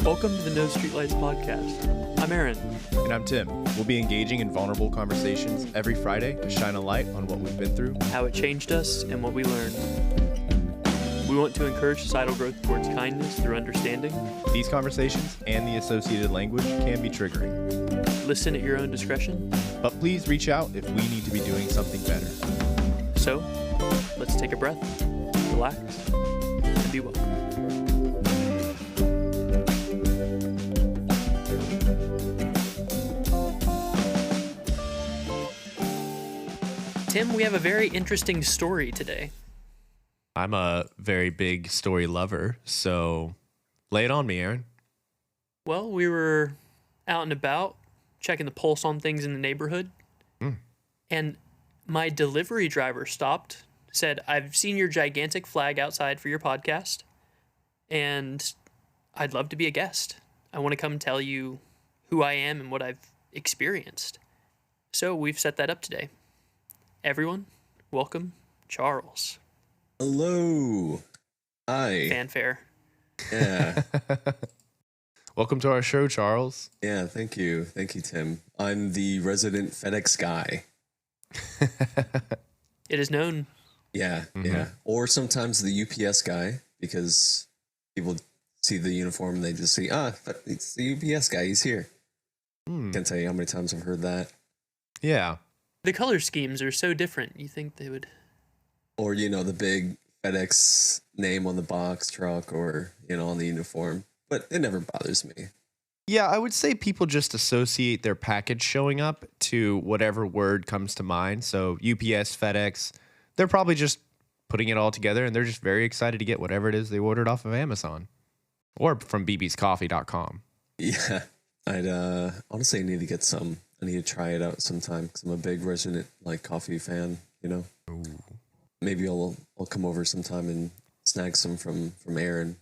Welcome to the No Streetlights podcast. I'm Aaron. And I'm Tim. We'll be engaging in vulnerable conversations every Friday to shine a light on what we've been through, How it changed us, and what we learned. We want to encourage societal growth towards kindness through understanding. These conversations and the associated language can be triggering. Listen at your own discretion. But please reach out if we need to be doing something better. So, let's take a breath, relax, and be welcome. Tim, we have a very interesting story today. I'm a very big story lover, so lay it on me, Aaron. Well, we were out and about, checking the pulse on things in the neighborhood, and my delivery driver stopped, said, "I've seen your gigantic flag outside for your podcast, and I'd love to be a guest. I want to come tell you who I am and what I've experienced." So we've set that up today. Everyone, welcome Charles. Hello. Hi. Fanfare. Yeah. Welcome to our show, Charles. Yeah, thank you. Thank you, Tim. I'm the resident FedEx guy. It is known. Yeah, yeah. Or sometimes the UPS guy, because people see the uniform and they just see, it's the UPS guy. He's here. Can't tell you how many times I've heard that. Yeah. The color schemes are so different. You think they would... Or, the big FedEx name on the box truck or, on the uniform. But it never bothers me. Yeah, I would say people just associate their package showing up to whatever word comes to mind. So UPS, FedEx, they're probably just putting it all together and they're just very excited to get whatever it is they ordered off of Amazon or from bbscoffee.com. Yeah, I'd honestly need to get some. I need to try it out sometime because I'm a big resident coffee fan. Ooh. Maybe I'll come over sometime and snag some from Aaron.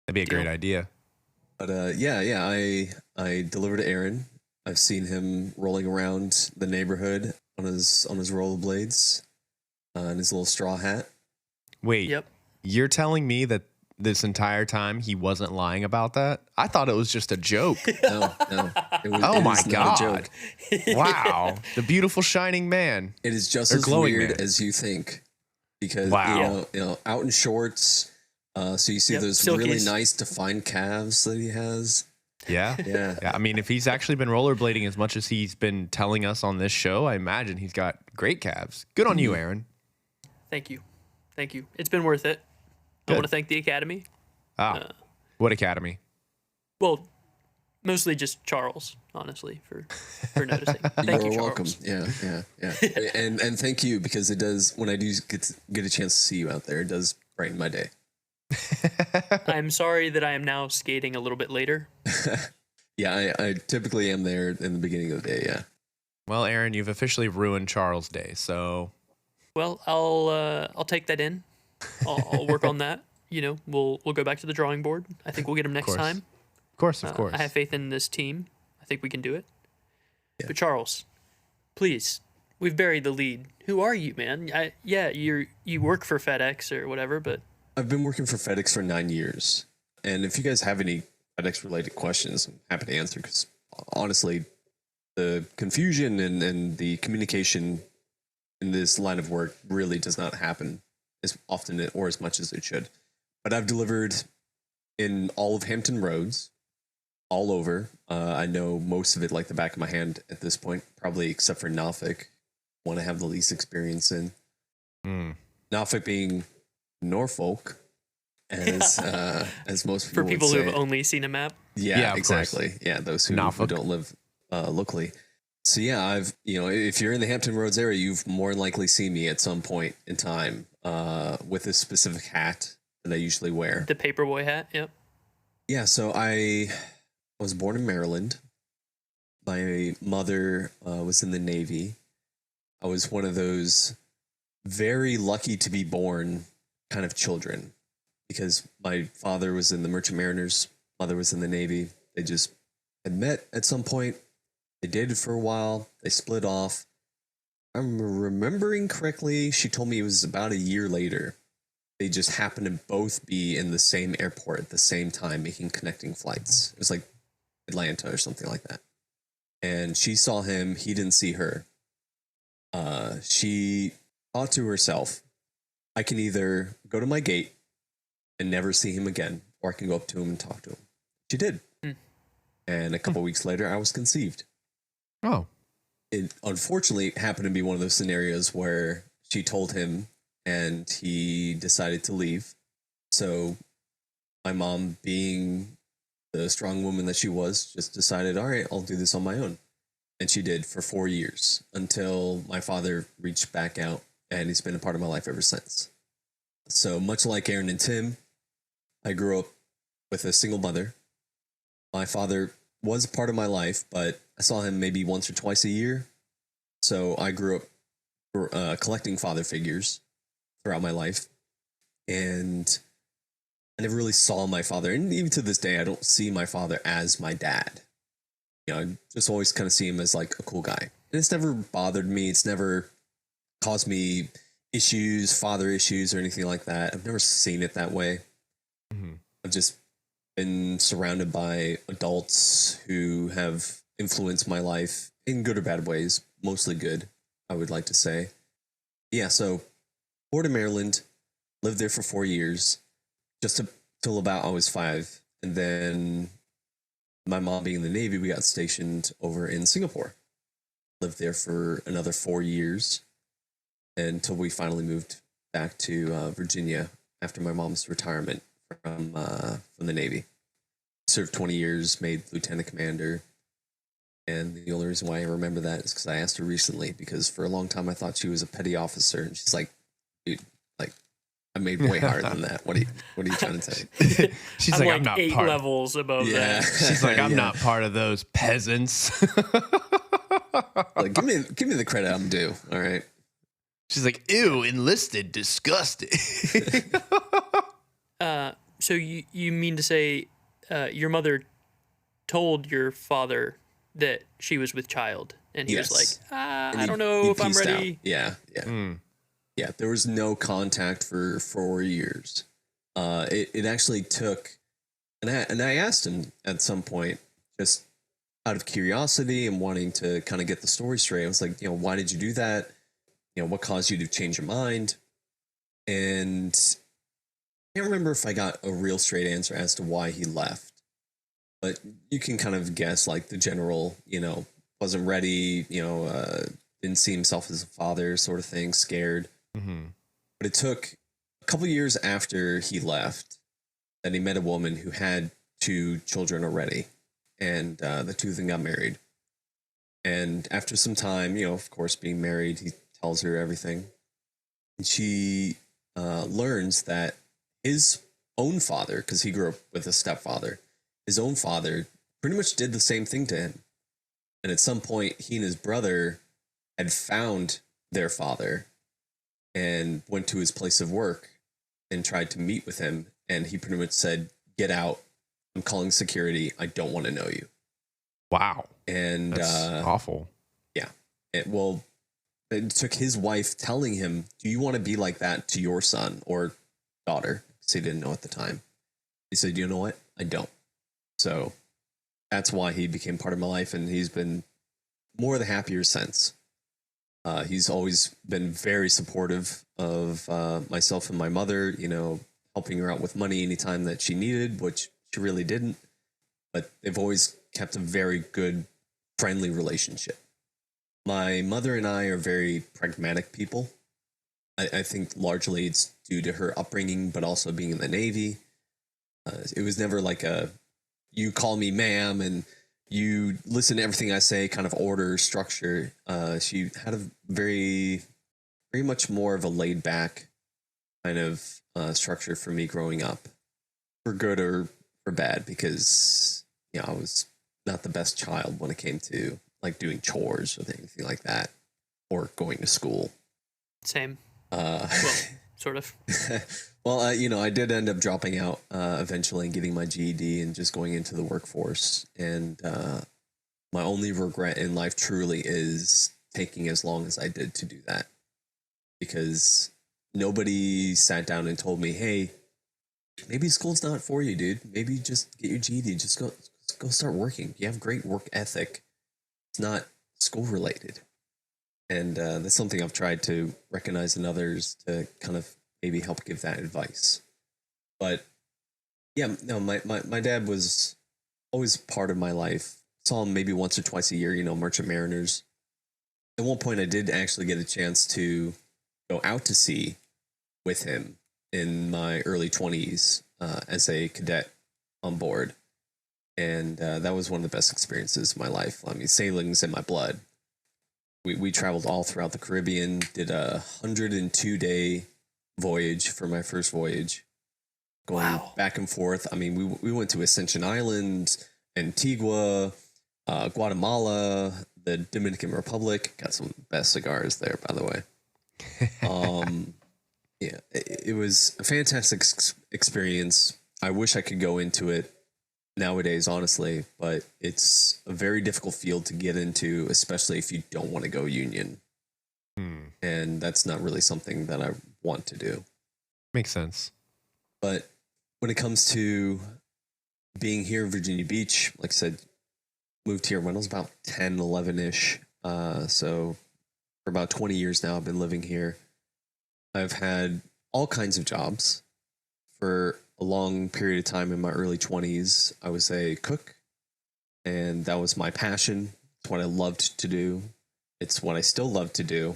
That'd be a great idea. But I delivered to Aaron. I've seen him rolling around the neighborhood on his rollerblades and his little straw hat. Wait, Yep. You're telling me that this entire time he wasn't lying about that? I thought it was just a joke. No. Oh my is not a God. joke. Wow. The beautiful shining man. It is just Or as glowing weird man. as you think. Because, Wow. out in shorts, so you see Yep, those silkies. really nice defined calves that he has. Yeah. Yeah. Yeah. I mean, if he's actually been rollerblading as much as he's been telling us on this show, I imagine he's got great calves. Good on you, Aaron. Thank you. It's been worth it. I Good. want to thank the Academy. What academy? Well, mostly just Charles, honestly, for noticing. Thank you, You're Charles. welcome. Yeah. and thank you, because it does, when I do get a chance to see you out there, it does brighten my day. I'm sorry that I am now skating a little bit later. Yeah, I typically am there in the beginning of the day. Yeah. Well, Aaron, you've officially ruined Charles' day, so Well, I'll take that in. I'll work on that. We'll go back to the drawing board. I think we'll get him next course. time. of course. I have faith in this team. I think we can do it. Yeah. But Charles, please, we've buried the lead. Who are you, man? You work for FedEx or whatever, but I've been working for FedEx for 9 years. And if you guys have any FedEx related questions, I'm happy to answer, because honestly, the confusion and the communication in this line of work really does not happen as often or as much as it should. But I've delivered in all of Hampton Roads, all over. I know most of it like the back of my hand at this point, probably except for Norfolk, one I have the least experience in. Norfolk being Norfolk, as most people for people would who say. have only seen a map. Yeah, of exactly. course. Yeah, those who Norfolk. don't live locally. So yeah, I've if you're in the Hampton Roads area, you've more than likely seen me at some point in time with this specific hat that I usually wear. The paperboy hat, yep. Yeah, so I was born in Maryland. My mother was in the Navy. I was one of those very lucky to be born kind of children, because my father was in the Merchant Mariners, mother was in the Navy. They just had met at some point. They dated for a while. They split off. I'm remembering correctly, she told me it was about a year later they just happened to both be in the same airport at the same time making connecting flights. It was like Atlanta or something like that. And she saw him, he didn't see her. She thought to herself, I can either go to my gate and never see him again, or I can go up to him and talk to him. She did. And a couple weeks later, I was conceived. Oh. It unfortunately happened to be one of those scenarios where she told him and he decided to leave. So my mom, being the strong woman that she was, just decided, all right, I'll do this on my own. And she did for 4 years until my father reached back out, and he's been a part of my life ever since. So much like Aaron and Tim, I grew up with a single mother. My father was a part of my life, but I saw him maybe once or twice a year. So I grew up collecting father figures throughout my life. And I never really saw my father. And even to this day, I don't see my father as my dad. You know, I just always kind of see him as like a cool guy. And it's never bothered me. It's never caused me issues, father issues, or anything like that. I've never seen it that way. Mm-hmm. I've just been surrounded by adults who have influenced my life in good or bad ways, mostly good, I would like to say. Yeah, so Florida, Maryland, lived there for 4 years, just till about I was 5. And then my mom being in the Navy, we got stationed over in Singapore. Lived there for another 4 years until we finally moved back to Virginia after my mom's retirement from the Navy. Served 20 years, made lieutenant commander. And the only reason why I remember that is because I asked her recently, because for a long time I thought she was a petty officer, and she's like, dude, like, I made way higher than that. What are you trying to say? She's I'm like, like I'm not 8 part. levels above Yeah. that. She's like, I'm Yeah. not part of those peasants. Like, give me the credit I'm due. All right. She's like, ew, enlisted, disgusting. So you mean to say your mother told your father that she was with child, and he was Yes. like, And I don't know he if I'm pieced out. ready. Yeah. Yeah. There was no contact for 4 years. It actually took, and I asked him at some point, just out of curiosity and wanting to kind of get the story straight. I was like, why did you do that? What caused you to change your mind? And I can't remember if I got a real straight answer as to why he left, but you can kind of guess, like, the general, wasn't ready, didn't see himself as a father sort of thing, scared. Mm-hmm. But it took a couple years after he left that he met a woman who had 2 children already, and the 2 of them got married. And after some time, of course, being married, he tells her everything. And she learns that his own father, because he grew up with a stepfather, his own father pretty much did the same thing to him. And at some point, he and his brother had found their father and went to his place of work and tried to meet with him. And he pretty much said, "Get out. I'm calling security. I don't want to know you." Wow. And That's awful. yeah. It took his wife telling him, "Do you want to be like that to your son or daughter?" Because he didn't know at the time. He said, "You know what? I don't." So that's why he became part of my life, and he's been more the happier since. He's always been very supportive of myself and my mother, helping her out with money anytime that she needed, which she really didn't. But they've always kept a very good, friendly relationship. My mother and I are very pragmatic people. I think largely it's due to her upbringing, but also being in the Navy. It was never like you call me ma'am and you listen to everything I say kind of order, structure. She had a very, very much more of a laid back kind of structure for me growing up, for good or for bad, because, I was not the best child when it came to like doing chores or anything like that, or going to school. Same. Well, sort of. Well, I did end up dropping out eventually and getting my GED and just going into the workforce. And my only regret in life truly is taking as long as I did to do that. Because nobody sat down and told me, hey, maybe school's not for you, dude. Maybe just get your GED. Just go start working. You have great work ethic. It's not school related. And that's something I've tried to recognize in others to kind of maybe help give that advice. But yeah, no, my dad was always part of my life. Saw him maybe once or twice a year, Merchant Mariners. At one point, I did actually get a chance to go out to sea with him in my early 20s as a cadet on board. And that was one of the best experiences of my life. I mean, sailing's in my blood. We traveled all throughout the Caribbean, did a 102-day voyage for my first voyage, going back and forth. I mean, we went to Ascension Island, Antigua, Guatemala, the Dominican Republic. Got some best cigars there, by the way. Yeah, it was a fantastic experience. I wish I could go into it nowadays, honestly, but it's a very difficult field to get into, especially if you don't want to go union. And that's not really something that I want to do. Makes sense. But when it comes to being here in Virginia Beach, like I said, moved here when I was about 10, 11-ish. So for about 20 years now, I've been living here. I've had all kinds of jobs. For a long period of time in my early 20s, I was a cook, and that was my passion. It's what I loved to do. It's what I still love to do,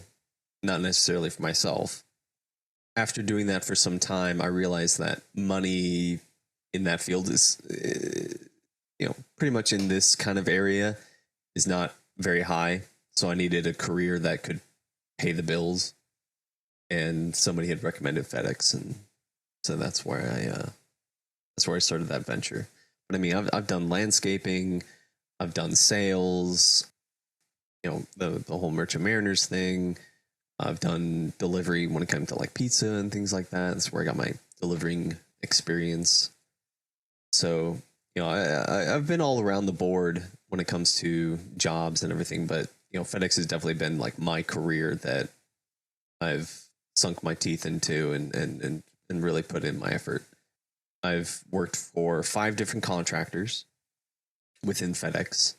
not necessarily for myself. After doing that for some time, I realized that money in that field is, pretty much in this kind of area is not very high. So I needed a career that could pay the bills. And somebody had recommended FedEx, and so that's where I started that venture. But I mean, I've done landscaping, I've done sales, the whole Merchant Mariners thing. I've done delivery when it comes to like pizza and things like that. That's where I got my delivering experience. So, I've been all around the board when it comes to jobs and everything, but FedEx has definitely been like my career that I've sunk my teeth into and really put in my effort. I've worked for 5 different contractors within FedEx,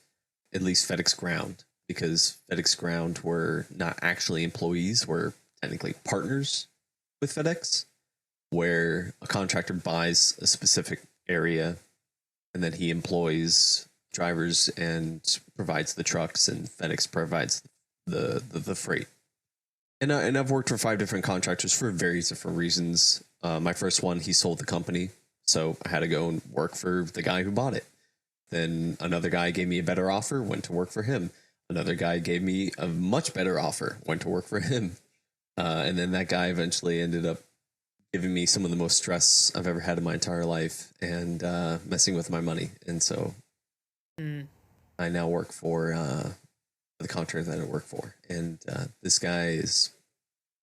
at least FedEx Ground, because FedEx Ground were not actually employees, were technically partners with FedEx, where a contractor buys a specific area and then he employs drivers and provides the trucks, and FedEx provides the freight. And I've worked for 5 different contractors for various different reasons. My first one, he sold the company, so I had to go and work for the guy who bought it. Then another guy gave me a better offer, went to work for him. Another guy gave me a much better offer, went to work for him. And then that guy eventually ended up giving me some of the most stress I've ever had in my entire life and messing with my money. And so I now work for the contractor that I work for. And this guy is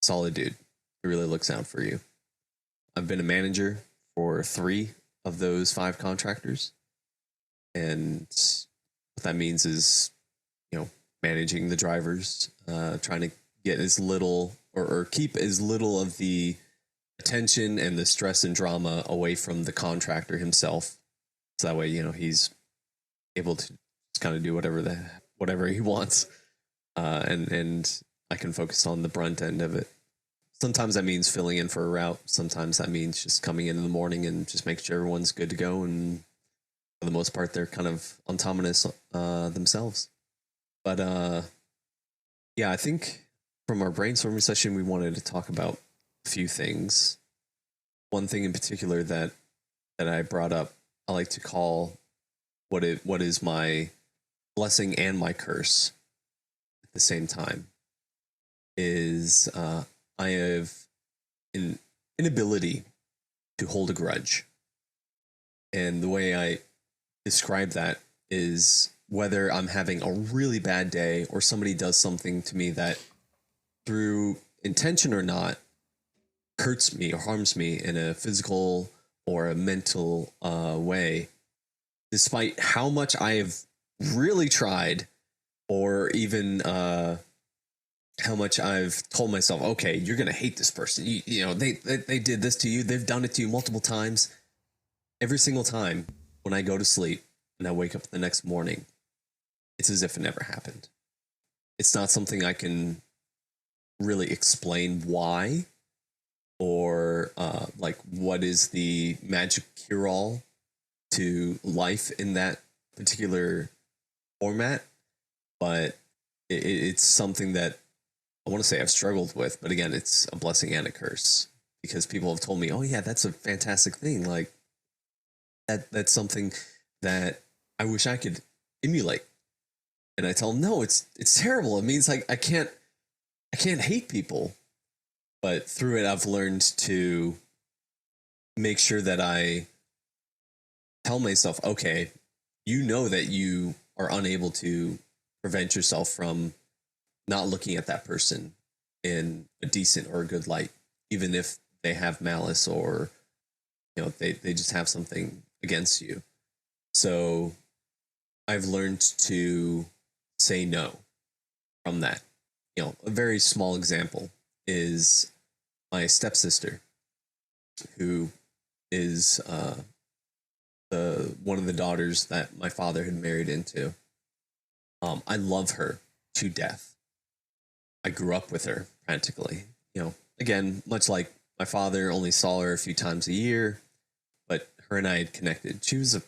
a solid dude. He really looks out for you. I've been a manager for 3 of those 5 contractors. And what that means is, managing the drivers, trying to get as little or keep as little of the attention and the stress and drama away from the contractor himself. So that way, he's able to just kind of do whatever he wants. And I can focus on the brunt end of it. Sometimes that means filling in for a route. Sometimes that means just coming in the morning and just making sure everyone's good to go. And for the most part, they're kind of autonomous themselves. But I think from our brainstorming session, we wanted to talk about a few things. One thing in particular that I brought up, I like to call what is my blessing and my curse at the same time, is I have an inability to hold a grudge. And the way I describe that is whether I'm having a really bad day or somebody does something to me that, through intention or not, hurts me or harms me in a physical or a mental way, despite how much I have really tried or even how much I've told myself, okay, you're going to hate this person. You know, they did this to you. They've done it to you multiple times. Every single time when I go to sleep and I wake up the next morning, it's as if it never happened. It's not something I can really explain why or like what is the magic cure-all to life in that particular format, but it's something that I want to say I've struggled with, but again, it's a blessing and a curse because people have told me, "Oh yeah, that's a fantastic thing. Like that's something that I wish I could emulate." And I tell them, "No, it's terrible. It means like I can't hate people." But through it, I've learned to make sure that I tell myself, "Okay, you know that you are unable to prevent yourself from not looking at that person in a decent or a good light, even if they have malice or, you know, they just have something against you." So I've learned to say no from that. You know, a very small example is my stepsister, who is the one of the daughters that my father had married into. I love her to death. I grew up with her practically. You know, again, much like my father, only saw her a few times a year, but her and I had connected. She was a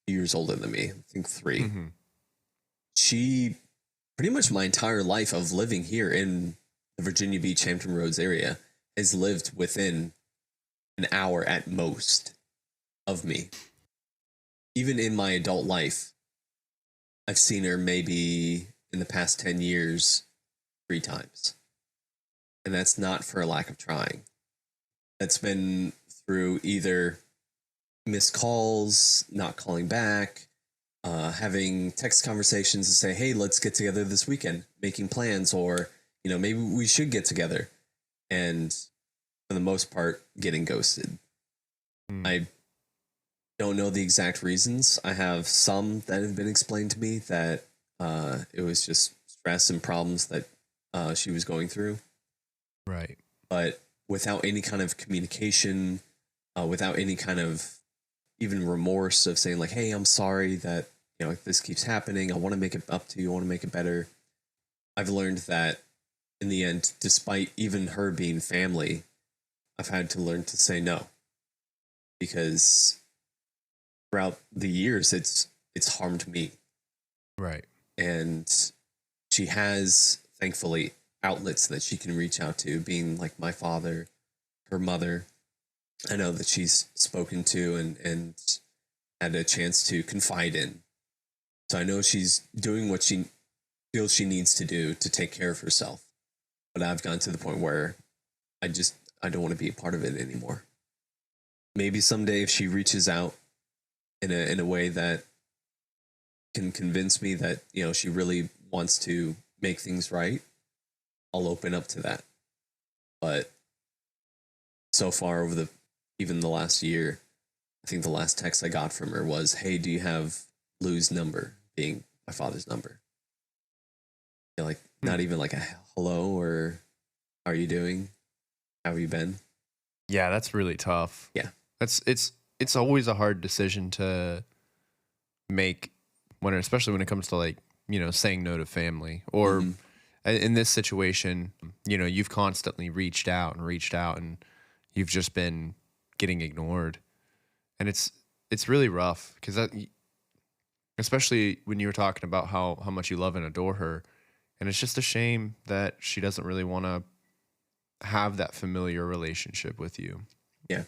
few years older than me, I think 3. Mm-hmm. She pretty much my entire life of living here in the Virginia Beach, Hampton Roads area has lived within an hour at most of me. Even in my adult life, I've seen her maybe in the past 10 years 3 times. And that's not for a lack of trying. That's been through either missed calls, not calling back, having text conversations to say, "Hey, let's get together this weekend," making plans, or, you know, maybe we should get together. And for the most part, getting ghosted. I don't know the exact reasons. I have some that have been explained to me that it was just stress and problems that she was going through. Right. But without any kind of communication, without any kind of even remorse of saying like, "Hey, I'm sorry that, you know, if this keeps happening, I want to make it up to you. I want to make it better." I've learned that in the end, despite even her being family, I've had to learn to say no, because throughout the years, it's harmed me. Right. And she has, thankfully, outlets that she can reach out to, being like my father, her mother. I know that she's spoken to and had a chance to confide in. So I know she's doing what she feels she needs to do to take care of herself. But I've gotten to the point where I don't want to be a part of it anymore. Maybe someday if she reaches out in a way that can convince me that, you know, she really wants to make things right, I'll open up to that. But so far over even the last year, I think the last text I got from her was, "Hey, do you have Lou's number?" Being my father's number. You know, like not even like a hello or "How are you doing? How have you been?" Yeah, that's really tough. Yeah. It's always a hard decision to make especially when it comes to, like, you know, saying no to family, or in this situation, you know, you've constantly reached out and you've just been getting ignored. And it's really rough because especially when you were talking about how much you love and adore her, and it's just a shame that she doesn't really want to have that familiar relationship with you. Yeah.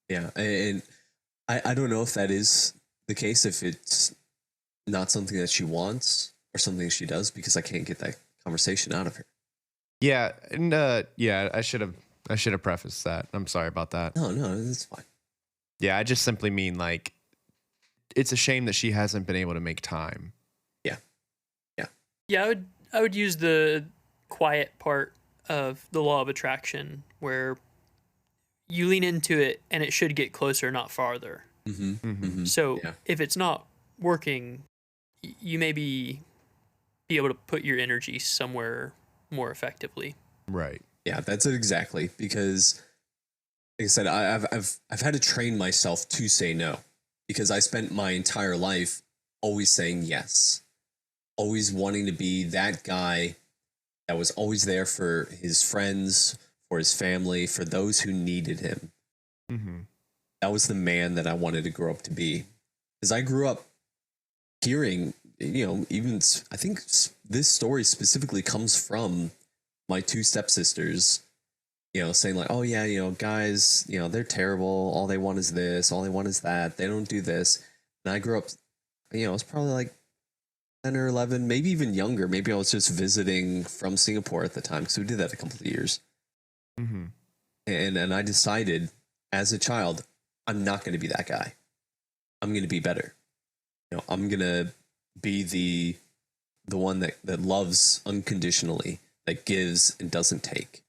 Yeah. And I don't know if that is the case, if it's not something that she wants or something she does, because I can't get that conversation out of her. Yeah. And yeah, I should have prefaced that. I'm sorry about that. No, it's fine. Yeah, I just simply mean, like, it's a shame that she hasn't been able to make time. Yeah. Yeah. Yeah, I would use the quiet part of the law of attraction, where you lean into it and it should get closer, not farther. So Yeah. if it's not working, you maybe be able to put your energy somewhere more effectively. Right. Yeah, that's it exactly. Because, like I said, I've had to train myself to say no, because I spent my entire life always saying yes, always wanting to be that guy that was always there for his friends, for his family, for those who needed him. Mm-hmm. That was the man that I wanted to grow up to be. Because I grew up hearing, even I think this story specifically comes from my two stepsisters, saying like, oh yeah, guys, they're terrible. All they want is this. All they want is that. They don't do this. And I grew up, I was probably like 10 or 11, maybe even younger. Maybe I was just visiting from Singapore at the time, because we did that a couple of years. Mm-hmm. And I decided as a child, I'm not going to be that guy. I'm going to be better. I'm going to be the one that loves unconditionally, that gives and doesn't take.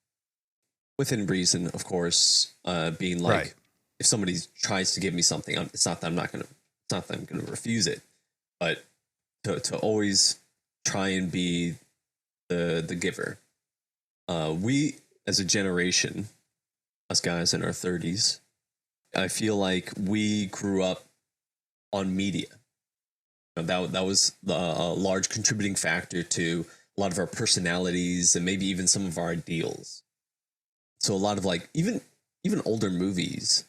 Within reason, of course, being like, right. If somebody tries to give me something, it's not that I'm going to refuse it, but to always try and be the giver. We, as a generation, us guys in our 30s, I feel like we grew up on media. That was a large contributing factor to a lot of our personalities and maybe even some of our ideals. So a lot of like even older movies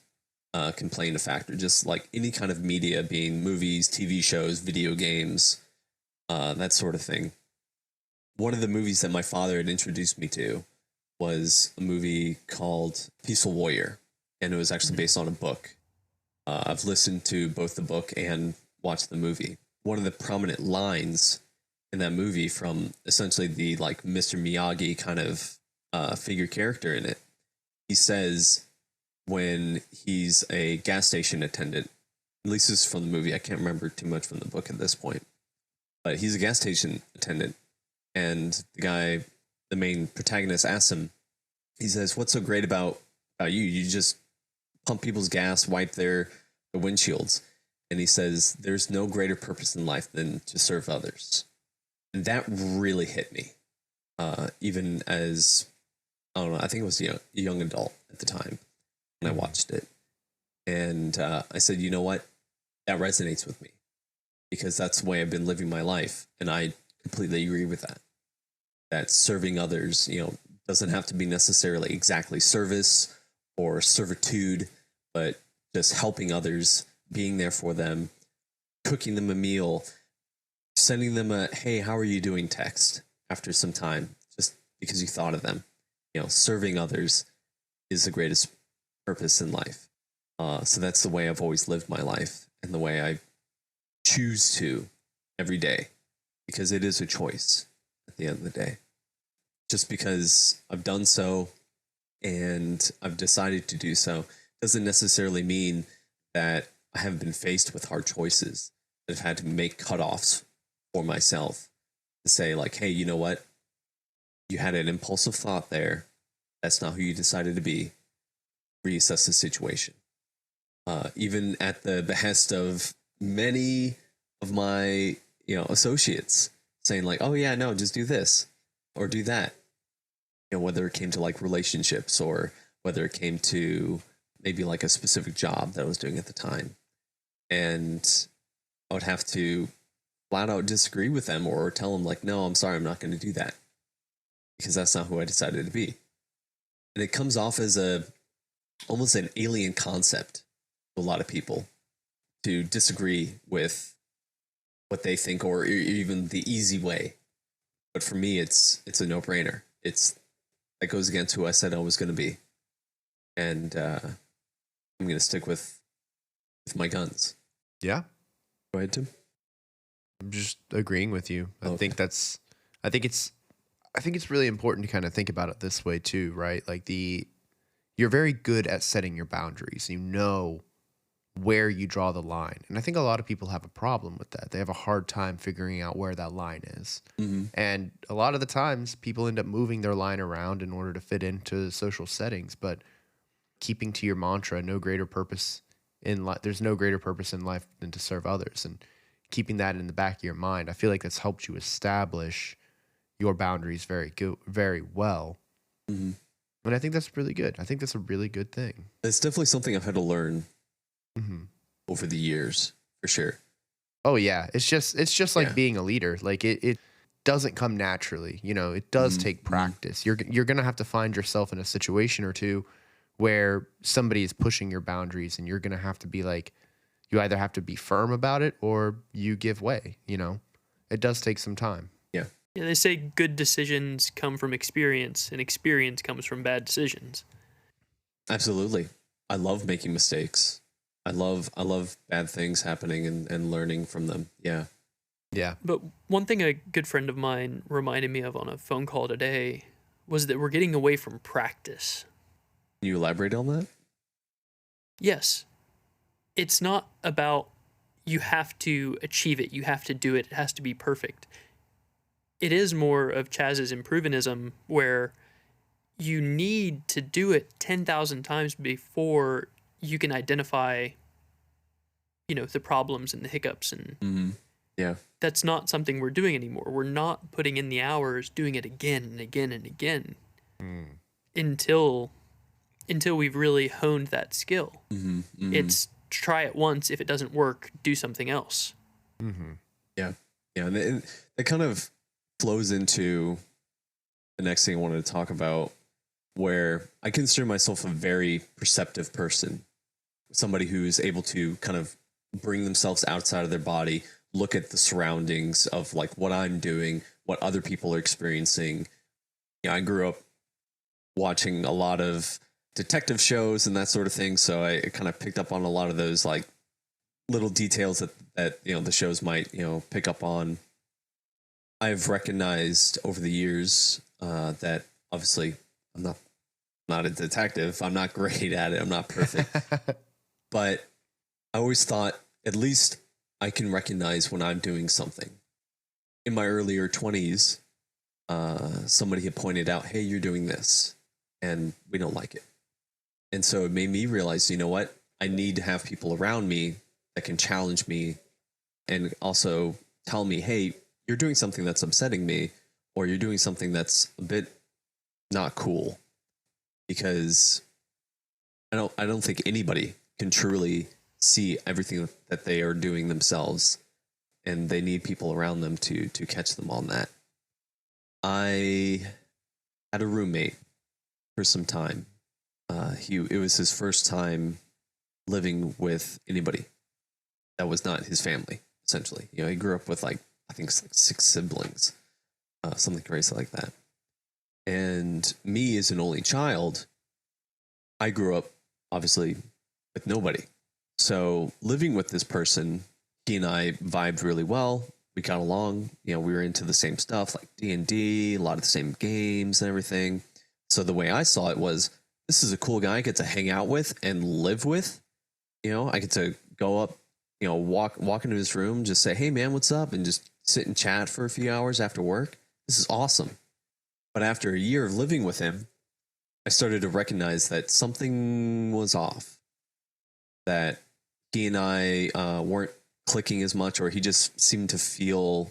can play in a factor. Just like any kind of media, being movies, TV shows, video games, that sort of thing. One of the movies that my father had introduced me to was a movie called Peaceful Warrior, and it was actually based on a book. I've listened to both the book and watched the movie. One of the prominent lines in that movie, from essentially the like Mr. Miyagi kind of figure character in it, he says when he's a gas station attendant, at least this is from the movie, I can't remember too much from the book at this point, but he's a gas station attendant, and the main protagonist, asks him, he says, "What's so great about you? You just pump people's gas, wipe their windshields." And he says, "There's no greater purpose in life than to serve others." And that really hit me. Even as, I don't know, I think it was a young adult at the time when I watched it. And I said, you know what? That resonates with me, because that's the way I've been living my life. And I completely agree with that. That serving others, doesn't have to be necessarily exactly service or servitude, but just helping others, being there for them, cooking them a meal, sending them a, "Hey, how are you doing?" text after some time, just because you thought of them. Serving others is the greatest purpose in life. So that's the way I've always lived my life, and the way I choose to every day, because it is a choice at the end of the day. Just because I've done so and I've decided to do so doesn't necessarily mean that I haven't been faced with hard choices, that I've had to make cutoffs for myself to say like, hey, you know what? You had an impulsive thought there. That's not who you decided to be. Reassess the situation. Even at the behest of many of my, associates saying like, "Oh yeah, no, just do this or do that." Whether it came to like relationships, or whether it came to maybe like a specific job that I was doing at the time. And I would have to flat out disagree with them, or tell them like, "No, I'm sorry, I'm not going to do that, because that's not who I decided to be." And it comes off as almost an alien concept to a lot of people, to disagree with what they think, or even the easy way. But for me, it's a no-brainer. That goes against who I said I was going to be. And I'm going to stick with my guns. Yeah. Go ahead, Tim. I'm just agreeing with you. I Okay. think it's really important to kind of think about it this way too, right? Like you're very good at setting your boundaries. You know where you draw the line. And I think a lot of people have a problem with that. They have a hard time figuring out where that line is. Mm-hmm. And a lot of the times people end up moving their line around in order to fit into social settings, but keeping to your mantra, no greater purpose in life. There's no greater purpose in life than to serve others. And keeping that in the back of your mind, I feel like that's helped you establish your boundaries very well. Mm-hmm. And I think that's really good. I think that's a really good thing. It's definitely something I've had to learn Mm-hmm. over the years, for sure. Oh yeah, it's just like Yeah. being a leader. Like it doesn't come naturally. You know, it does take practice. You're gonna have to find yourself in a situation or two where somebody is pushing your boundaries, and you're gonna have to be like, you either have to be firm about it or you give way. You know, it does take some time. Yeah. Yeah, they say good decisions come from experience, and experience comes from bad decisions. Absolutely. I love making mistakes. I love bad things happening and learning from them. Yeah. Yeah. But one thing a good friend of mine reminded me of on a phone call today was that we're getting away from practice. Can you elaborate on that? Yes. It's not about you have to achieve it, you have to do it, it has to be perfect. It is more of Chaz's improvism, where you need to do it 10,000 times before you can identify, the problems and the hiccups. And Mm-hmm. Yeah. that's not something we're doing anymore. We're not putting in the hours doing it again and again and again until we've really honed that skill. Mm-hmm. Mm-hmm. It's try it once. If it doesn't work, do something else. Mm-hmm. Yeah. Yeah. And it kind of flows into the next thing I wanted to talk about, where I consider myself a very perceptive person, somebody who's able to kind of bring themselves outside of their body, look at the surroundings of like what I'm doing, what other people are experiencing. I grew up watching a lot of detective shows and that sort of thing, so I kind of picked up on a lot of those like little details that the shows might pick up on. I've recognized over the years that obviously I'm not a detective. I'm not great at it. I'm not perfect. But I always thought at least I can recognize when I'm doing something. In my earlier 20s, somebody had pointed out, hey, you're doing this, and we don't like it. And so it made me realize, you know what? I need to have people around me that can challenge me and also tell me, hey, you're doing something that's upsetting me, or you're doing something that's a bit not cool. Because I don't think anybody can truly see everything that they are doing themselves, and they need people around them to catch them on that. I had a roommate for some time. It was his first time living with anybody that was not his family. Essentially, he grew up with I think it's like 6 siblings, something crazy like that. And me as an only child, I grew up obviously with nobody. So living with this person, he and I vibed really well. We got along. We were into the same stuff like D&D, a lot of the same games and everything. So the way I saw it was, this is a cool guy I get to hang out with and live with. I get to go up, walk into his room, just say, hey man, what's up? And just sit and chat for a few hours after work. This is awesome. But after a year of living with him, I started to recognize that something was off, that he and I weren't clicking as much, or he just seemed to feel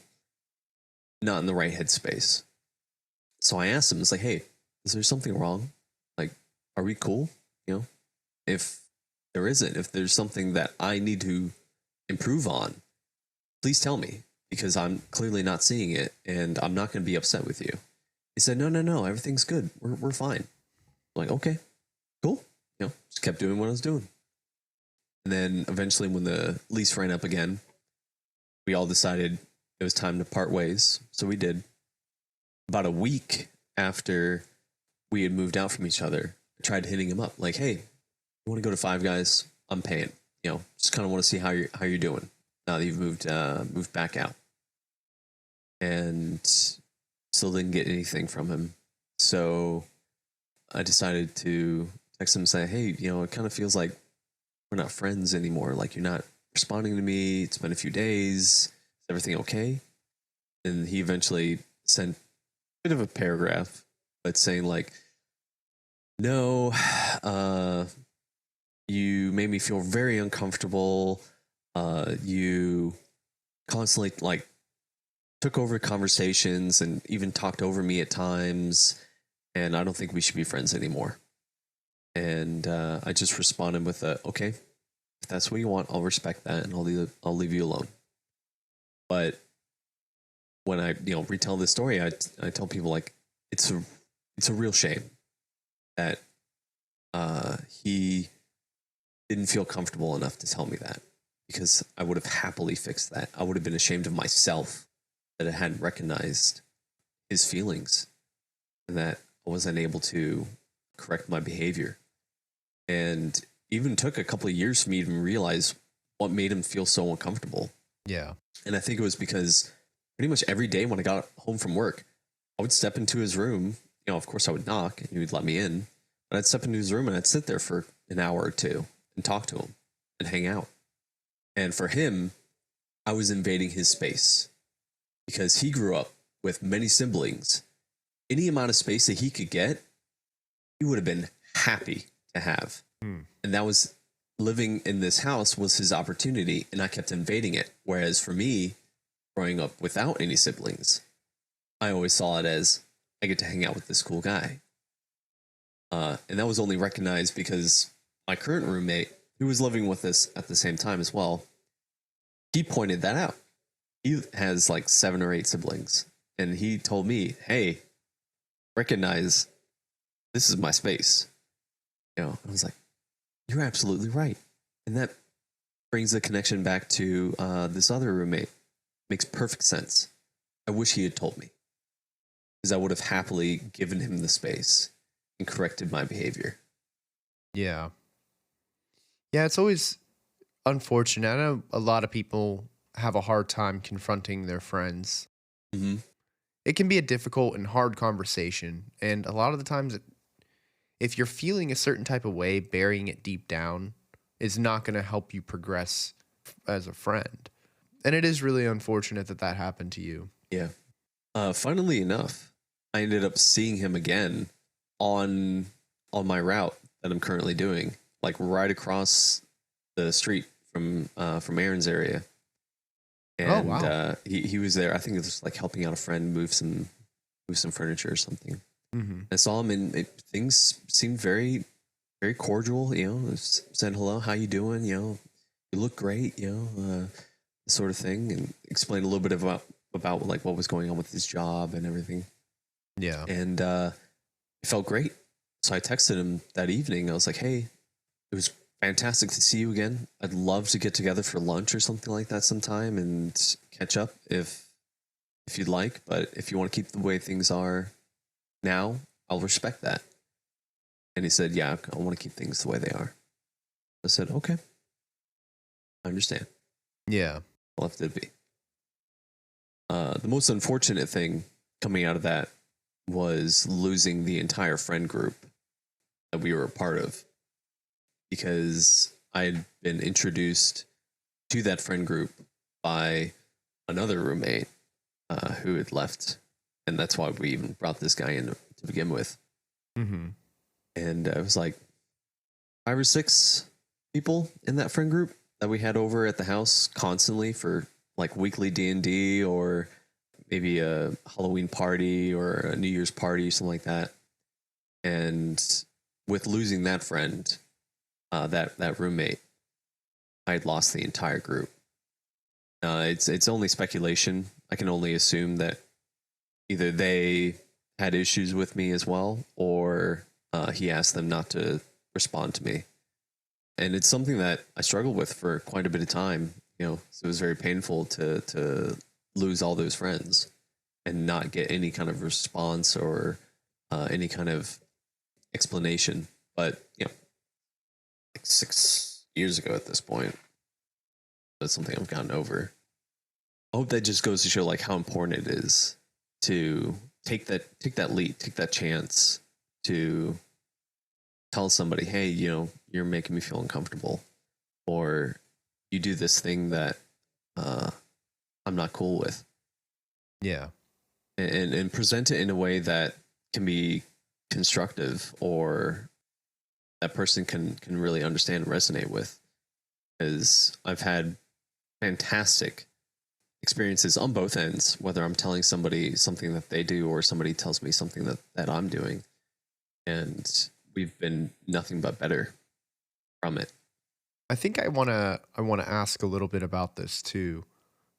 not in the right headspace. So I asked him, it's like, hey, is there something wrong? Like, are we cool? If there isn't, if there's something that I need to improve on, please tell me, because I'm clearly not seeing it, and I'm not going to be upset with you. He said, no, everything's good. We're fine. I'm like, okay, cool. Just kept doing what I was doing. And then eventually when the lease ran up again, we all decided it was time to part ways. So we did. About a week after we had moved out from each other, I tried hitting him up like, hey, you want to go to Five Guys? I'm paying. Just kind of want to see how you're doing now that you've moved back out. And still didn't get anything from him. So I decided to text him and say, hey, it kind of feels like we're not friends anymore. Like, you're not responding to me. It's been a few days. Is everything okay? And he eventually sent a bit of a paragraph, but saying like, no, you made me feel very uncomfortable. You constantly like took over conversations and even talked over me at times. And I don't think we should be friends anymore. And I just responded with okay, if that's what you want, I'll respect that and I'll leave you alone. But when I retell this story, I tell people like it's a real shame that he didn't feel comfortable enough to tell me that, because I would have happily fixed that. I would have been ashamed of myself that I hadn't recognized his feelings and that I wasn't able to correct my behavior. And even took a couple of years for me to even realize what made him feel so uncomfortable. Yeah. And I think it was because pretty much every day when I got home from work, I would step into his room. Of course I would knock and he would let me in, but I'd step into his room and I'd sit there for an hour or two and talk to him and hang out. And for him, I was invading his space because he grew up with many siblings. Any amount of space that he could get, he would have been happy to have. And that was, living in this house was his opportunity, and I kept invading it. Whereas for me, growing up without any siblings, I always saw it as I get to hang out with this cool guy. And that was only recognized because my current roommate, who was living with us at the same time as well, he pointed that out. He has like 7 or 8 siblings, and he told me, hey, recognize this is my space. I was like, you're absolutely right. And that brings the connection back to this other roommate. Makes perfect sense. I wish he had told me, because I would have happily given him the space and corrected my behavior. Yeah. Yeah, it's always unfortunate. I know a lot of people have a hard time confronting their friends. Mm-hmm. It can be a difficult and hard conversation. And a lot of the times, if you're feeling a certain type of way, burying it deep down is not going to help you progress as a friend. And it is really unfortunate that that happened to you. Yeah. Funnily enough, I ended up seeing him again on my route that I'm currently doing, like right across the street from Aaron's area. And wow. He was there. I think it was like helping out a friend move some furniture or something. Mm-hmm. I saw him, and things seemed very, very cordial. Said hello, how you doing? You look great. Sort of thing, and explained a little bit about like what was going on with his job and everything. Yeah, and it felt great. So I texted him that evening. I was like, "Hey, it was fantastic to see you again. I'd love to get together for lunch or something like that sometime and catch up if you'd like. But if you want to keep the way things are now, I'll respect that." And he said, "Yeah, I want to keep things the way they are." I said, "Okay, I understand. yeah, Left it be." The most unfortunate thing coming out of that was losing the entire friend group that we were a part of, because I had been introduced to that friend group by another roommate who had left, and that's why we even brought this guy in to begin with. Mm-hmm. And it was like 5 or 6 people in that friend group that we had over at the house constantly for like weekly D&D, or maybe a Halloween party or a New Year's party, something like that. And with losing that friend, that roommate, I had lost the entire group. It's only speculation. I can only assume that either they had issues with me as well, or he asked them not to respond to me. And it's something that I struggled with for quite a bit of time. So it was very painful to lose all those friends and not get any kind of response or any kind of explanation. But like 6 years ago at this point, that's something I've gotten over. I hope that just goes to show like how important it is to take that leap, take that chance to tell somebody, hey, you're making me feel uncomfortable, or you do this thing that I'm not cool with. Yeah. And present it in a way that can be constructive, or that person can really understand and resonate with. Because I've had fantastic experiences on both ends, whether I'm telling somebody something that they do or somebody tells me something that I'm doing. And we've been nothing but better from it. I think I wanna ask a little bit about this too,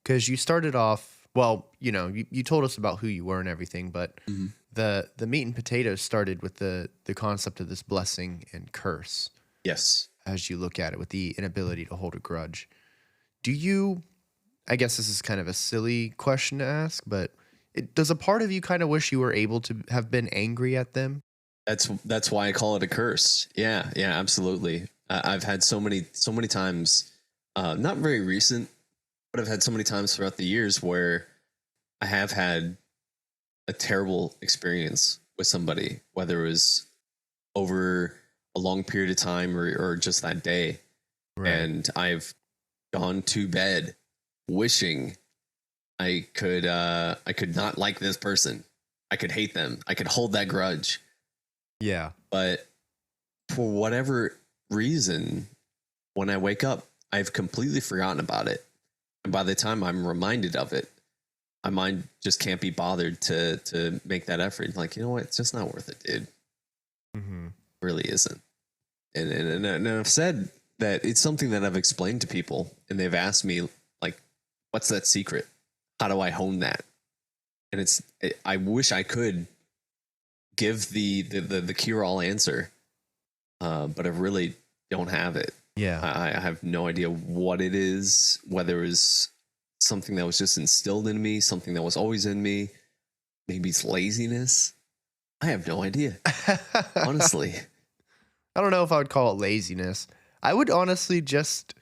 because you started off well. You told us about who you were and everything, but the meat and potatoes started with the concept of this blessing and curse. Yes. As you look at it, with the inability to hold a grudge, do you? I guess this is kind of a silly question to ask, but does a part of you kind of wish you were able to have been angry at them? That's why I call it a curse. Yeah, absolutely. I've had so many times, not very recent, but I've had so many times throughout the years where I have had a terrible experience with somebody, whether it was over a long period of time or just that day. Right. And I've gone to bed wishing I could not like this person. I could hate them. I could hold that grudge. Yeah. But for whatever reason, when I wake up, I've completely forgotten about it. And by the time I'm reminded of it, my mind just can't be bothered to make that effort. Like, you know what? It's just not worth it, dude. Mm-hmm. It really isn't. And I've said that it's something that I've explained to people, and they've asked me, like, what's that secret? How do I hone that? And I wish I could give the cure-all answer, but I really don't have it. Yeah. I have no idea what it is, whether it's something that was just instilled in me, something that was always in me. Maybe it's laziness. I have no idea. Honestly. I don't know if I would call it laziness. I would honestly just,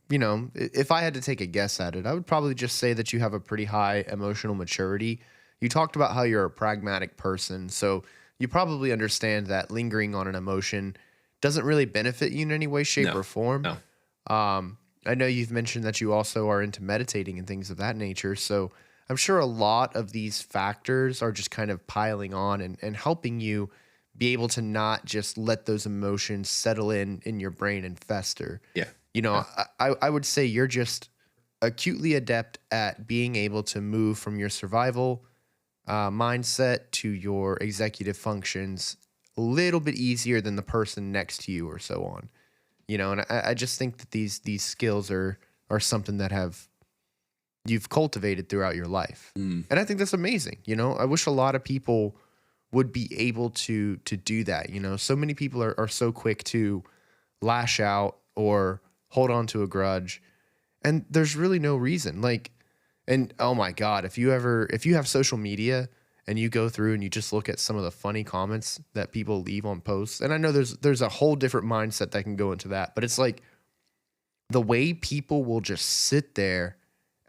if I had to take a guess at it, I would probably just say that you have a pretty high emotional maturity. You talked about how you're a pragmatic person, so you probably understand that lingering on an emotion doesn't really benefit you in any way, shape, or form. No. I know you've mentioned that you also are into meditating and things of that nature, so I'm sure a lot of these factors are just kind of piling on and helping you be able to not just let those emotions settle in your brain and fester. Yeah. I would say you're just acutely adept at being able to move from your survival mindset to your executive functions a little bit easier than the person next to you or so on. And I just think that these skills are something that you've cultivated throughout your life. And I think that's amazing. I wish a lot of people would be able to do that. So many people are so quick to lash out or hold on to a grudge, and there's really no reason. And oh my God, if you have social media and you go through and you just look at some of the funny comments that people leave on posts, and I know there's a whole different mindset that can go into that, but it's like the way people will just sit there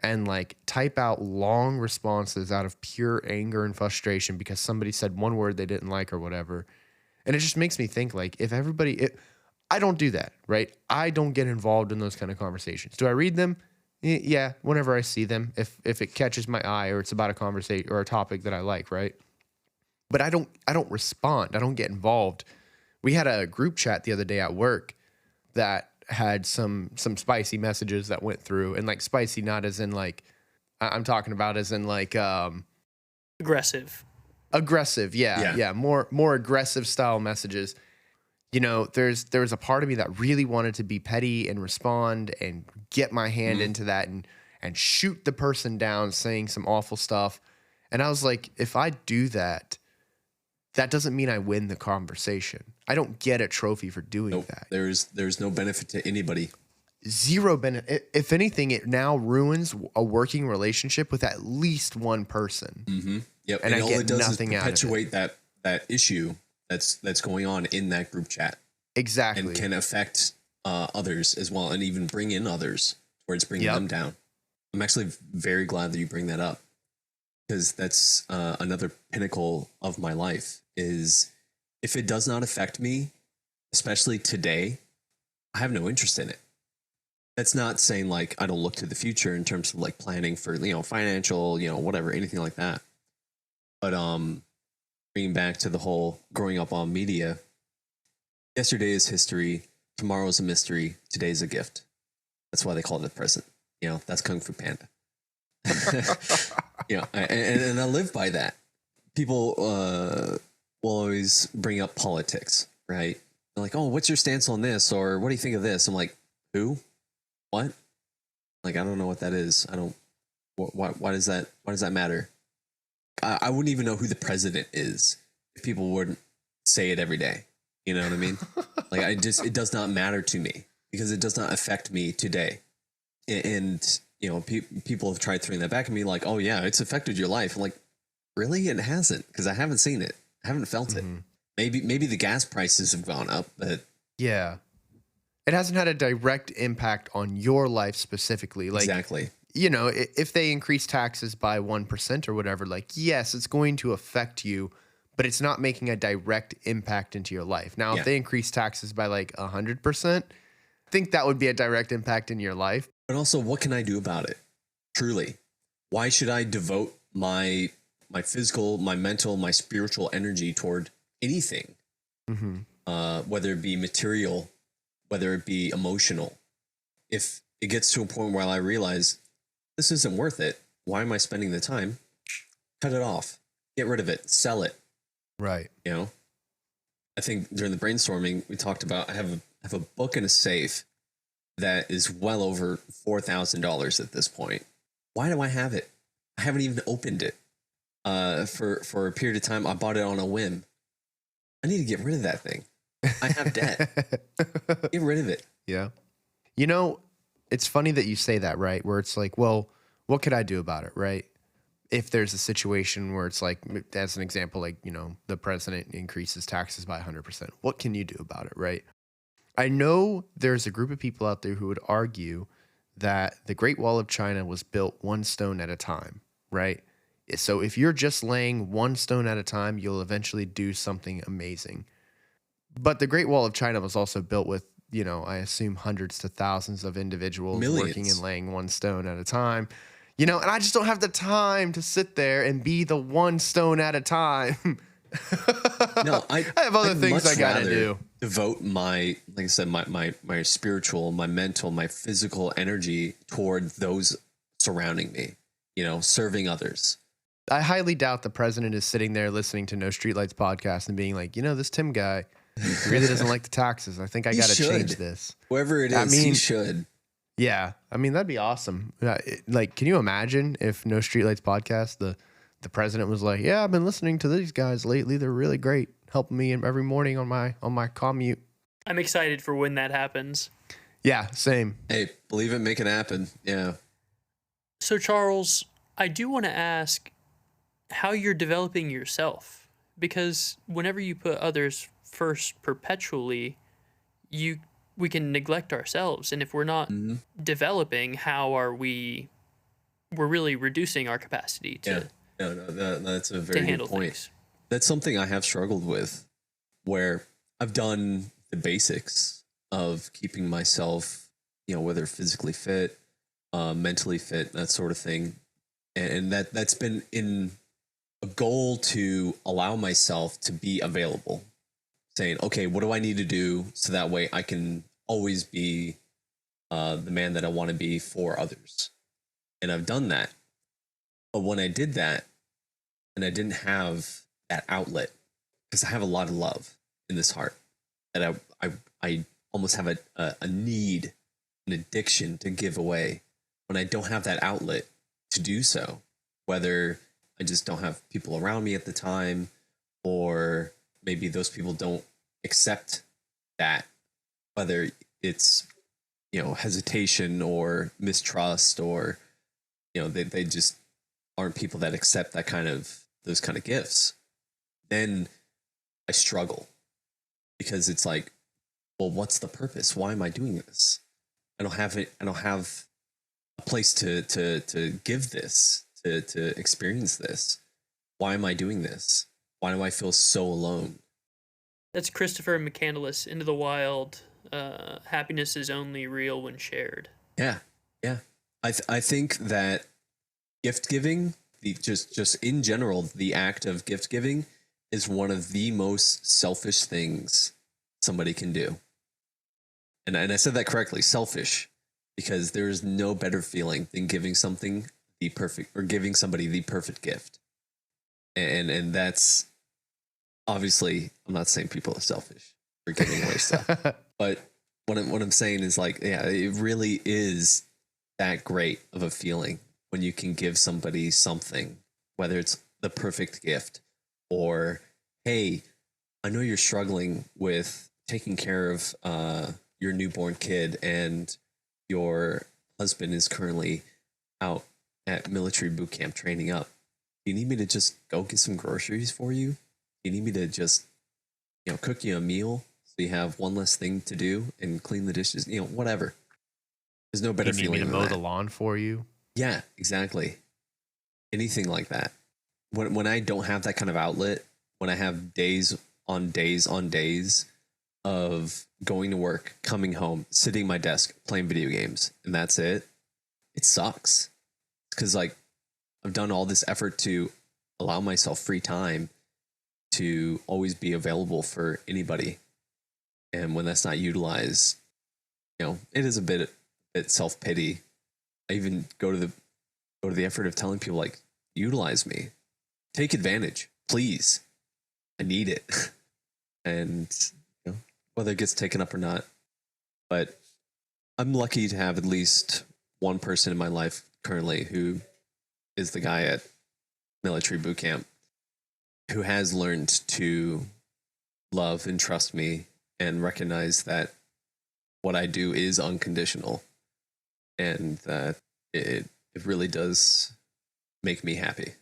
and type out long responses out of pure anger and frustration because somebody said one word they didn't like or whatever. And it just makes me think, if I don't do that, right? I don't get involved in those kind of conversations. Do I read them? Yeah, whenever I see them, if it catches my eye or it's about a conversation or a topic that I like, right? But I don't respond. I don't get involved. We had a group chat the other day at work that had some spicy messages that went through, and spicy not as in I'm talking about as in aggressive, yeah, more aggressive style messages. There was a part of me that really wanted to be petty and respond and get my hand into that and shoot the person down saying some awful stuff. And I was like, if I do that, that doesn't mean I win the conversation. I don't get a trophy for doing that. There's no benefit to anybody. Zero benefit. If anything, it now ruins a working relationship with at least one person. Mm-hmm. Yep. And I all get it does nothing is out of it. perpetuate that issue that's going on in that group chat. Exactly. And can affect others as well, and even bring in others where it's bringing them down. I'm actually very glad that you bring that up, because that's another pinnacle of my life is if it does not affect me, especially today, I have no interest in it. That's not saying I don't look to the future in terms of planning for, financial, whatever, anything like that. But bringing back to the whole growing up on media, yesterday is history, tomorrow is a mystery, today is a gift. That's why they call it the present. That's Kung Fu Panda. And I live by that. People will always bring up politics, right? They're like, oh, what's your stance on this? Or what do you think of this? I'm like, who? What? Like, I don't know what that is. I don't, why does that matter? I wouldn't even know who the president is if people wouldn't say it every day. You know what I mean? Like, it does not matter to me because it does not affect me today. And, people have tried throwing that back at me like, oh yeah, it's affected your life. I'm like, really? It hasn't, because I haven't seen it. I haven't felt it. Maybe the gas prices have gone up, but yeah, it hasn't had a direct impact on your life specifically. Like, exactly. If they increase taxes by 1% or whatever, like, yes, it's going to affect you, but it's not making a direct impact into your life. Now, if they increase taxes by like 100%, I think that would be a direct impact in your life. But also, what can I do about it? Truly, why should I devote my physical, my mental, my spiritual energy toward anything? Whether it be material, whether it be emotional. If it gets to a point where I realize this isn't worth it, why am I spending the time? Cut it off, get rid of it, sell it. Right. I think during the brainstorming, we talked about I have a book in a safe that is well over $4,000 at this point. Why do I have it? I haven't even opened it. For a period of time, I bought it on a whim. I need to get rid of that thing. I have debt. Get rid of it. Yeah. It's funny that you say that, right? Where it's like, well, what could I do about it, right? If there's a situation where it's like, as an example, like, the president increases taxes by 100%, what can you do about it, right? I know there's a group of people out there who would argue that the Great Wall of China was built one stone at a time, right? So if you're just laying one stone at a time, you'll eventually do something amazing. But the Great Wall of China was also built with, I assume hundreds to thousands of individuals working and laying one stone at a time. And I just don't have the time to sit there and be the one stone at a time. No, I have other things I gotta do. Devote my spiritual, my mental, my physical energy toward those surrounding me, serving others. I highly doubt the president is sitting there listening to No Streetlights podcast and being like, this Tim guy really doesn't like the taxes. I think I got to change this. Whoever it is, he should. Yeah. That'd be awesome. Like, can you imagine if No Streetlights podcast, the president was like, yeah, I've been listening to these guys lately. They're really great, helping me every morning on my commute. I'm excited for when that happens. Yeah, same. Hey, believe it, make it happen. Yeah. So, Charles, I do want to ask how you're developing yourself, because whenever you put others first perpetually, we can neglect ourselves, and if we're not developing, how are we're really reducing our capacity to that's a very good point. Things. That's something I have struggled with, where I've done the basics of keeping myself, whether physically fit, mentally fit, that sort of thing, and that's been in a goal to allow myself to be available, saying, okay, what do I need to do so that way I can always be the man that I want to be for others. And I've done that. But when I did that, and I didn't have that outlet, because I have a lot of love in this heart, that I almost have a need, an addiction to give away. When I don't have that outlet to do so, whether I just don't have people around me at the time, or maybe those people don't accept that, whether it's, hesitation or mistrust, or, they just aren't people that accept those kind of gifts, then I struggle, because it's like, well, what's the purpose? Why am I doing this? I don't have a place to give this, to experience this. Why am I doing this? Why do I feel so alone? That's Christopher McCandless, Into the Wild. Happiness is only real when shared. Yeah. I think that gift giving, just in general, the act of gift giving is one of the most selfish things somebody can do. And I said that correctly, selfish, because there is no better feeling than giving something the perfect, or giving somebody the perfect gift. And that's obviously, I'm not saying people are selfish for giving away stuff, but what I'm saying is like, yeah, it really is that great of a feeling when you can give somebody something, whether it's the perfect gift or, hey, I know you're struggling with taking care of your newborn kid, and your husband is currently out at military boot camp training up. Do you need me to just go get some groceries for you? Do you need me to just, cook you a meal so you have one less thing to do and clean the dishes? Whatever. There's no better You need feeling me to than mow that. the lawn for you? Yeah, exactly. Anything like that. When I don't have that kind of outlet, when I have days on days on days of going to work, coming home, sitting at my desk, playing video games, and that's it, it sucks. Because like I've done all this effort to allow myself free time to always be available for anybody. And when that's not utilized, it is a bit self-pity. I even go to the effort of telling people, like, utilize me, take advantage, please. I need it. And whether it gets taken up or not, but I'm lucky to have at least one person in my life currently who is the guy at military boot camp who has learned to love and trust me and recognize that what I do is unconditional, and that it really does make me happy.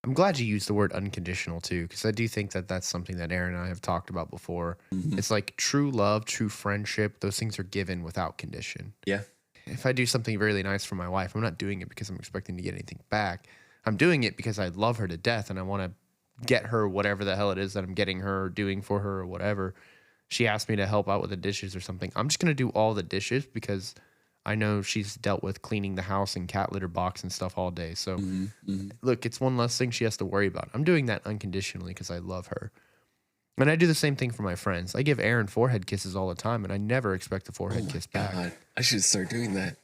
I'm glad you used the word unconditional too, because I do think that that's something that Aaron and I have talked about before. Mm-hmm. It's like true love, true friendship. Those things are given without condition. Yeah. If I do something really nice for my wife, I'm not doing it because I'm expecting to get anything back. I'm doing it because I love her to death and I want to get her whatever the hell it is that I'm getting her or doing for her or whatever. She asked me to help out with the dishes or something. I'm just going to do all the dishes because I know she's dealt with cleaning the house and cat litter box and stuff all day. So, look, it's one less thing she has to worry about. I'm doing that unconditionally because I love her. And I do the same thing for my friends. I give Aaron forehead kisses all the time, and I never expect a forehead kiss back. God, I should start doing that.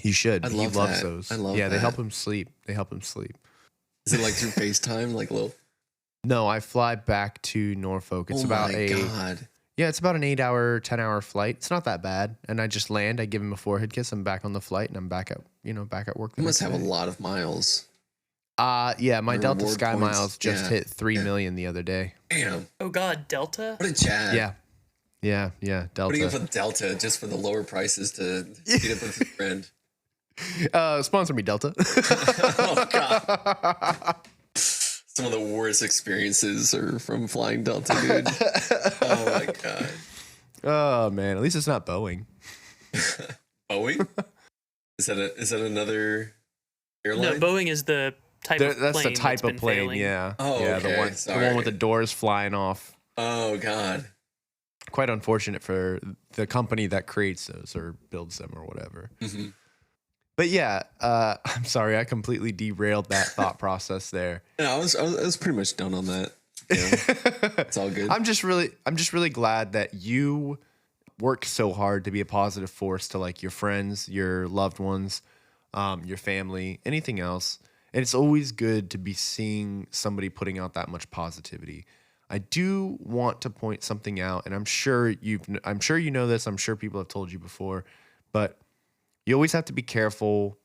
He should. I He love loves that. those. I love Yeah, they that. help him sleep. They help him sleep. Is it like through FaceTime, like little? No, I fly back to Norfolk. It's about God. it's about an 8-hour, 10-hour flight. It's not that bad. And I just land, I give him a forehead kiss, I'm back on the flight, and I'm back at work. You must have a lot of miles. Yeah, my Your Delta reward Sky points, miles just yeah, hit 3 million the other day. Damn. Oh God, Delta? What a Chad. Yeah, Putting up Delta. with Delta just for the lower prices to meet up with his friend. Sponsor me, Delta. Oh, God. Some of the worst experiences are from flying Delta, dude. Oh, my God. Oh, man, at least it's not Boeing. Boeing? Is that another airline? No, Boeing is the type of plane That's the type of been plane, failing. yeah. Oh, yeah, okay, the one sorry. with the doors flying off. Oh, God. Quite unfortunate for the company that creates those or builds them or whatever. Mm-hmm. But yeah, I'm sorry, I completely derailed that thought process there. Yeah, I was pretty much done on that. It's all good. I'm just really glad that you worked so hard to be a positive force to like your friends, your loved ones, your family, anything else. And it's always good to be seeing somebody putting out that much positivity. I do want to point something out, and I'm sure you know this. I'm sure people have told you before, but you always have to be careful.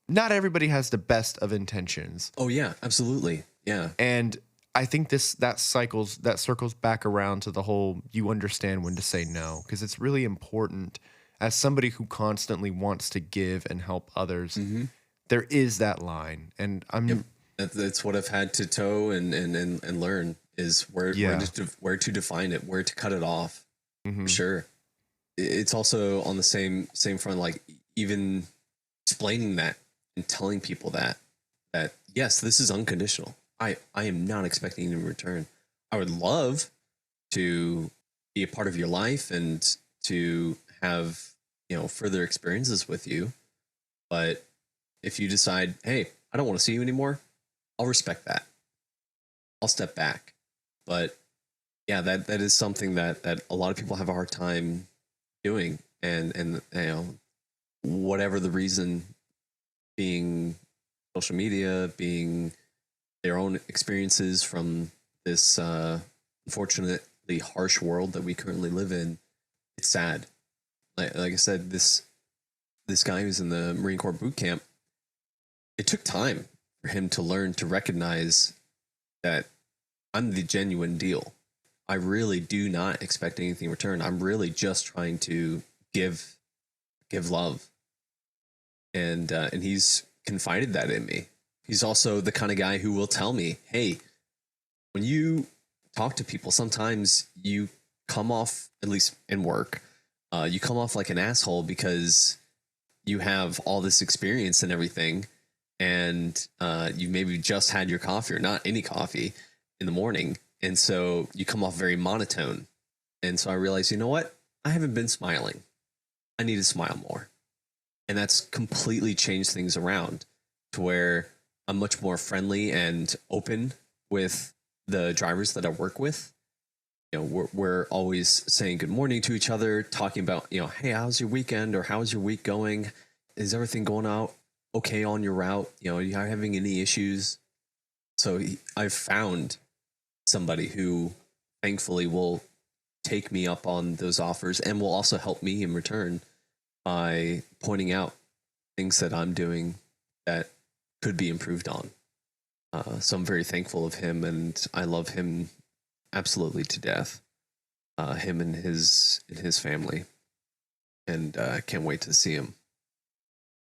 Not everybody has the best of intentions. Oh, yeah, absolutely. Yeah. And I think that circles back around to the whole you understand when to say no, because it's really important as somebody who constantly wants to give and help others. Mm-hmm. There is that line, and That's what I've had to toe and learn is where to define it, where to cut it off. Mhm. For sure. It's also on the same front, like even explaining that and telling people that yes, this is unconditional. I am not expecting in return. I would love to be a part of your life and to have, further experiences with you. But if you decide, hey, I don't want to see you anymore, I'll respect that. I'll step back. But yeah, that is something that a lot of people have a hard time doing. And whatever the reason being social media, being their own experiences from this unfortunately harsh world that we currently live in. It's sad. Like I said, this guy who's in the Marine Corps boot camp, it took time for him to learn to recognize that I'm the genuine deal. I really do not expect anything in return. I'm really just trying to give love, and he's confided that in me. He's also the kind of guy who will tell me, "Hey, when you talk to people, sometimes you come off, at least in work, you come off like an asshole because you have all this experience and everything, and you maybe just had your coffee or not any coffee in the morning, and so you come off very monotone." And so I realized, you know what? I haven't been smiling. I need to smile more. And that's completely changed things around to where I'm much more friendly and open with the drivers that I work with. You know, we're always saying good morning to each other, talking about, you know, hey, how's your weekend, or how's your week going? Is everything going out okay on your route? You know, are you having any issues? So I've found somebody who thankfully will take me up on those offers and will also help me in return by pointing out things that I'm doing that could be improved on. So I'm very thankful of him, and I love him absolutely to death. Him and his family, and can't wait to see him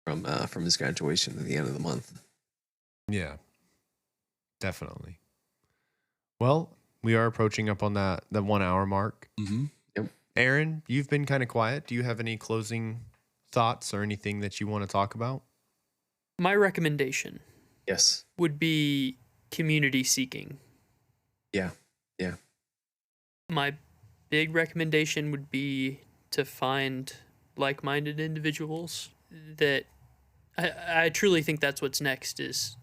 from his graduation at the end of the month. Yeah, definitely. Well, we are approaching up on the 1 hour mark. Mm-hmm. Yep. Aaron, you've been kind of quiet. Do you have any closing thoughts or anything that you want to talk about? My recommendation Yes. would be community seeking. Yeah. Yeah. My big recommendation would be to find like-minded individuals. That I truly think that's what's next is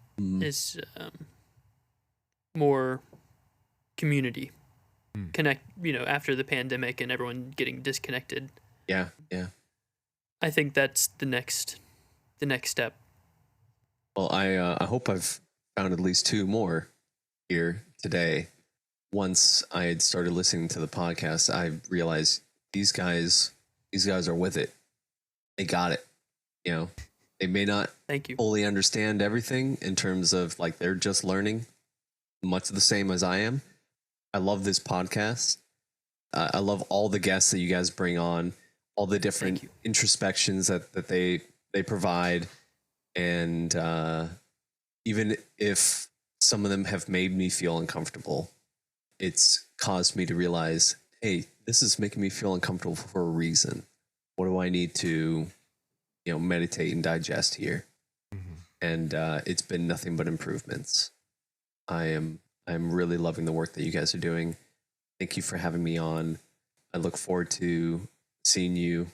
more community connect. You know, after the pandemic and everyone getting disconnected. Yeah. Yeah. I think that's the next step. Well, I hope I've found at least two more here today. Once I had started listening to the podcast, I realized these guys are with it. They got it. You know, they may not Thank you. fully understand everything in terms of like they're just learning, much the same as I am. I love this podcast. I love all the guests that you guys bring on, all the different introspections that they provide. And even if some of them have made me feel uncomfortable, it's caused me to realize, hey, this is making me feel uncomfortable for a reason. What do I need to, you know, meditate and digest here? Mm-hmm. And it's been nothing but improvements. I'm really loving the work that you guys are doing. Thank you for having me on. I look forward to seeing you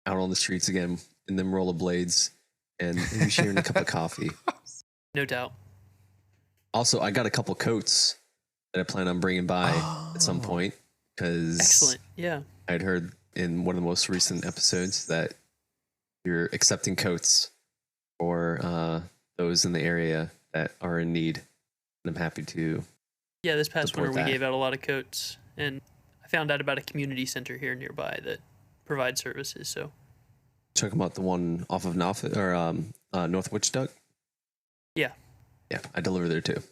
out on the streets again in them rollerblades and maybe sharing a cup of coffee. No doubt. Also, I got a couple coats that I plan on bringing by at some point because excellent. Yeah. I'd heard in one of the most recent episodes that you're accepting coats for those in the area that are in need. And I'm happy to. Yeah, this past winter we that. gave out a lot of coats, and I found out about a community center here nearby that provides services. So check them out. The one off of North Wichita. Yeah. Yeah, I deliver there too.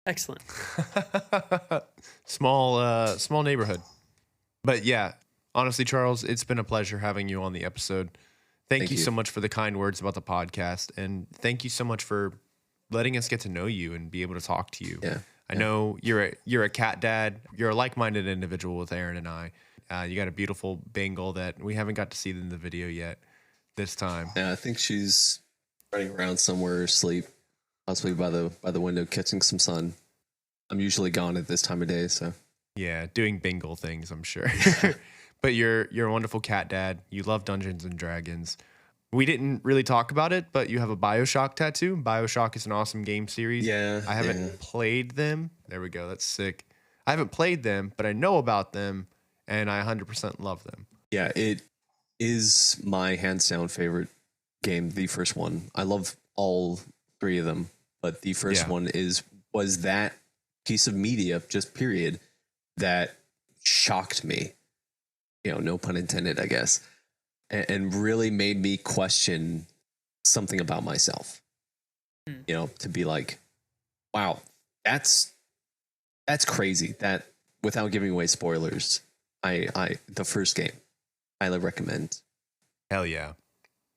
Excellent. Small neighborhood. But yeah, honestly, Charles, it's been a pleasure having you on the episode. Thank you so much for the kind words about the podcast, and thank you so much for letting us get to know you and be able to talk to you. Yeah. I know you're a cat dad. You're a like-minded individual with Aaron and I. You got a beautiful Bengal that we haven't got to see in the video yet this time. Yeah, I think she's running around somewhere asleep, possibly by the window catching some sun. I'm usually gone at this time of day, so. Yeah, doing Bengal things, I'm sure. But you're a wonderful cat dad. You love Dungeons and Dragons. We didn't really talk about it, but you have a BioShock tattoo. BioShock is an awesome game series. Yeah. I haven't played them. There we go. That's sick. I haven't played them, but I know about them, and I 100% love them. Yeah, it is my hands down favorite game, the first one. I love all three of them, but the first one was that piece of media, just period, that shocked me. No pun intended, I guess, and really made me question something about myself. To be like, wow, that's crazy. That, without giving away spoilers, the first game, highly recommend. Hell yeah.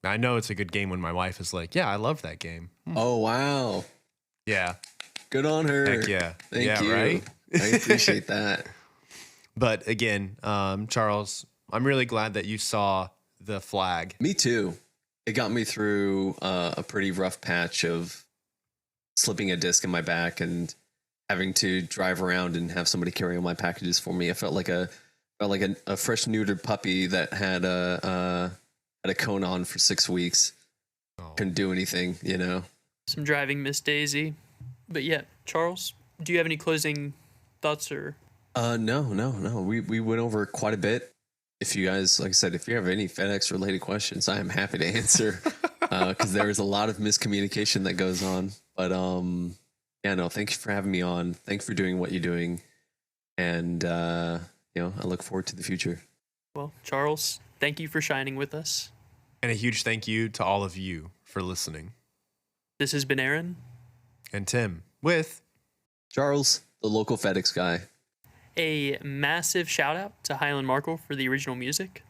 I know it's a good game when my wife is like, yeah, I love that game. Oh, wow. Yeah. Good on her. Heck yeah. Thank you. Right? I appreciate that. But again, Charles, I'm really glad that you saw the flag. Me too. It got me through a pretty rough patch of slipping a disc in my back and having to drive around and have somebody carry all my packages for me. I felt like a fresh neutered puppy that had a cone on for 6 weeks. Couldn't do anything, Some driving Miss Daisy. But yeah, Charles, do you have any closing thoughts or? No. We went over quite a bit. If you guys, like I said, if you have any FedEx related questions, I am happy to answer, because there is a lot of miscommunication that goes on. But thank you for having me on. Thank you for doing what you're doing, and I look forward to the future. Well, Charles, thank you for shining with us, and a huge thank you to all of you for listening. This has been Aaron and Tim with Charles, the local FedEx guy. A massive shout out to Hyland Markle for the original music.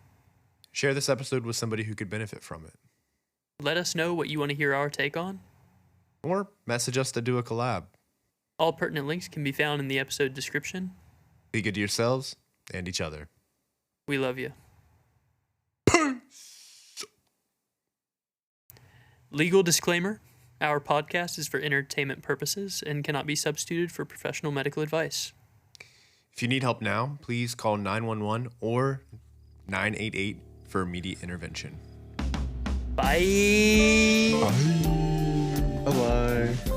Share this episode with somebody who could benefit from it. Let us know what you want to hear our take on. Or message us to do a collab. All pertinent links can be found in the episode description. Be good to yourselves and each other. We love you. Peace. Legal disclaimer. Our podcast is for entertainment purposes and cannot be substituted for professional medical advice. If you need help now, please call 911 or 988 for immediate intervention. Bye. Bye-bye.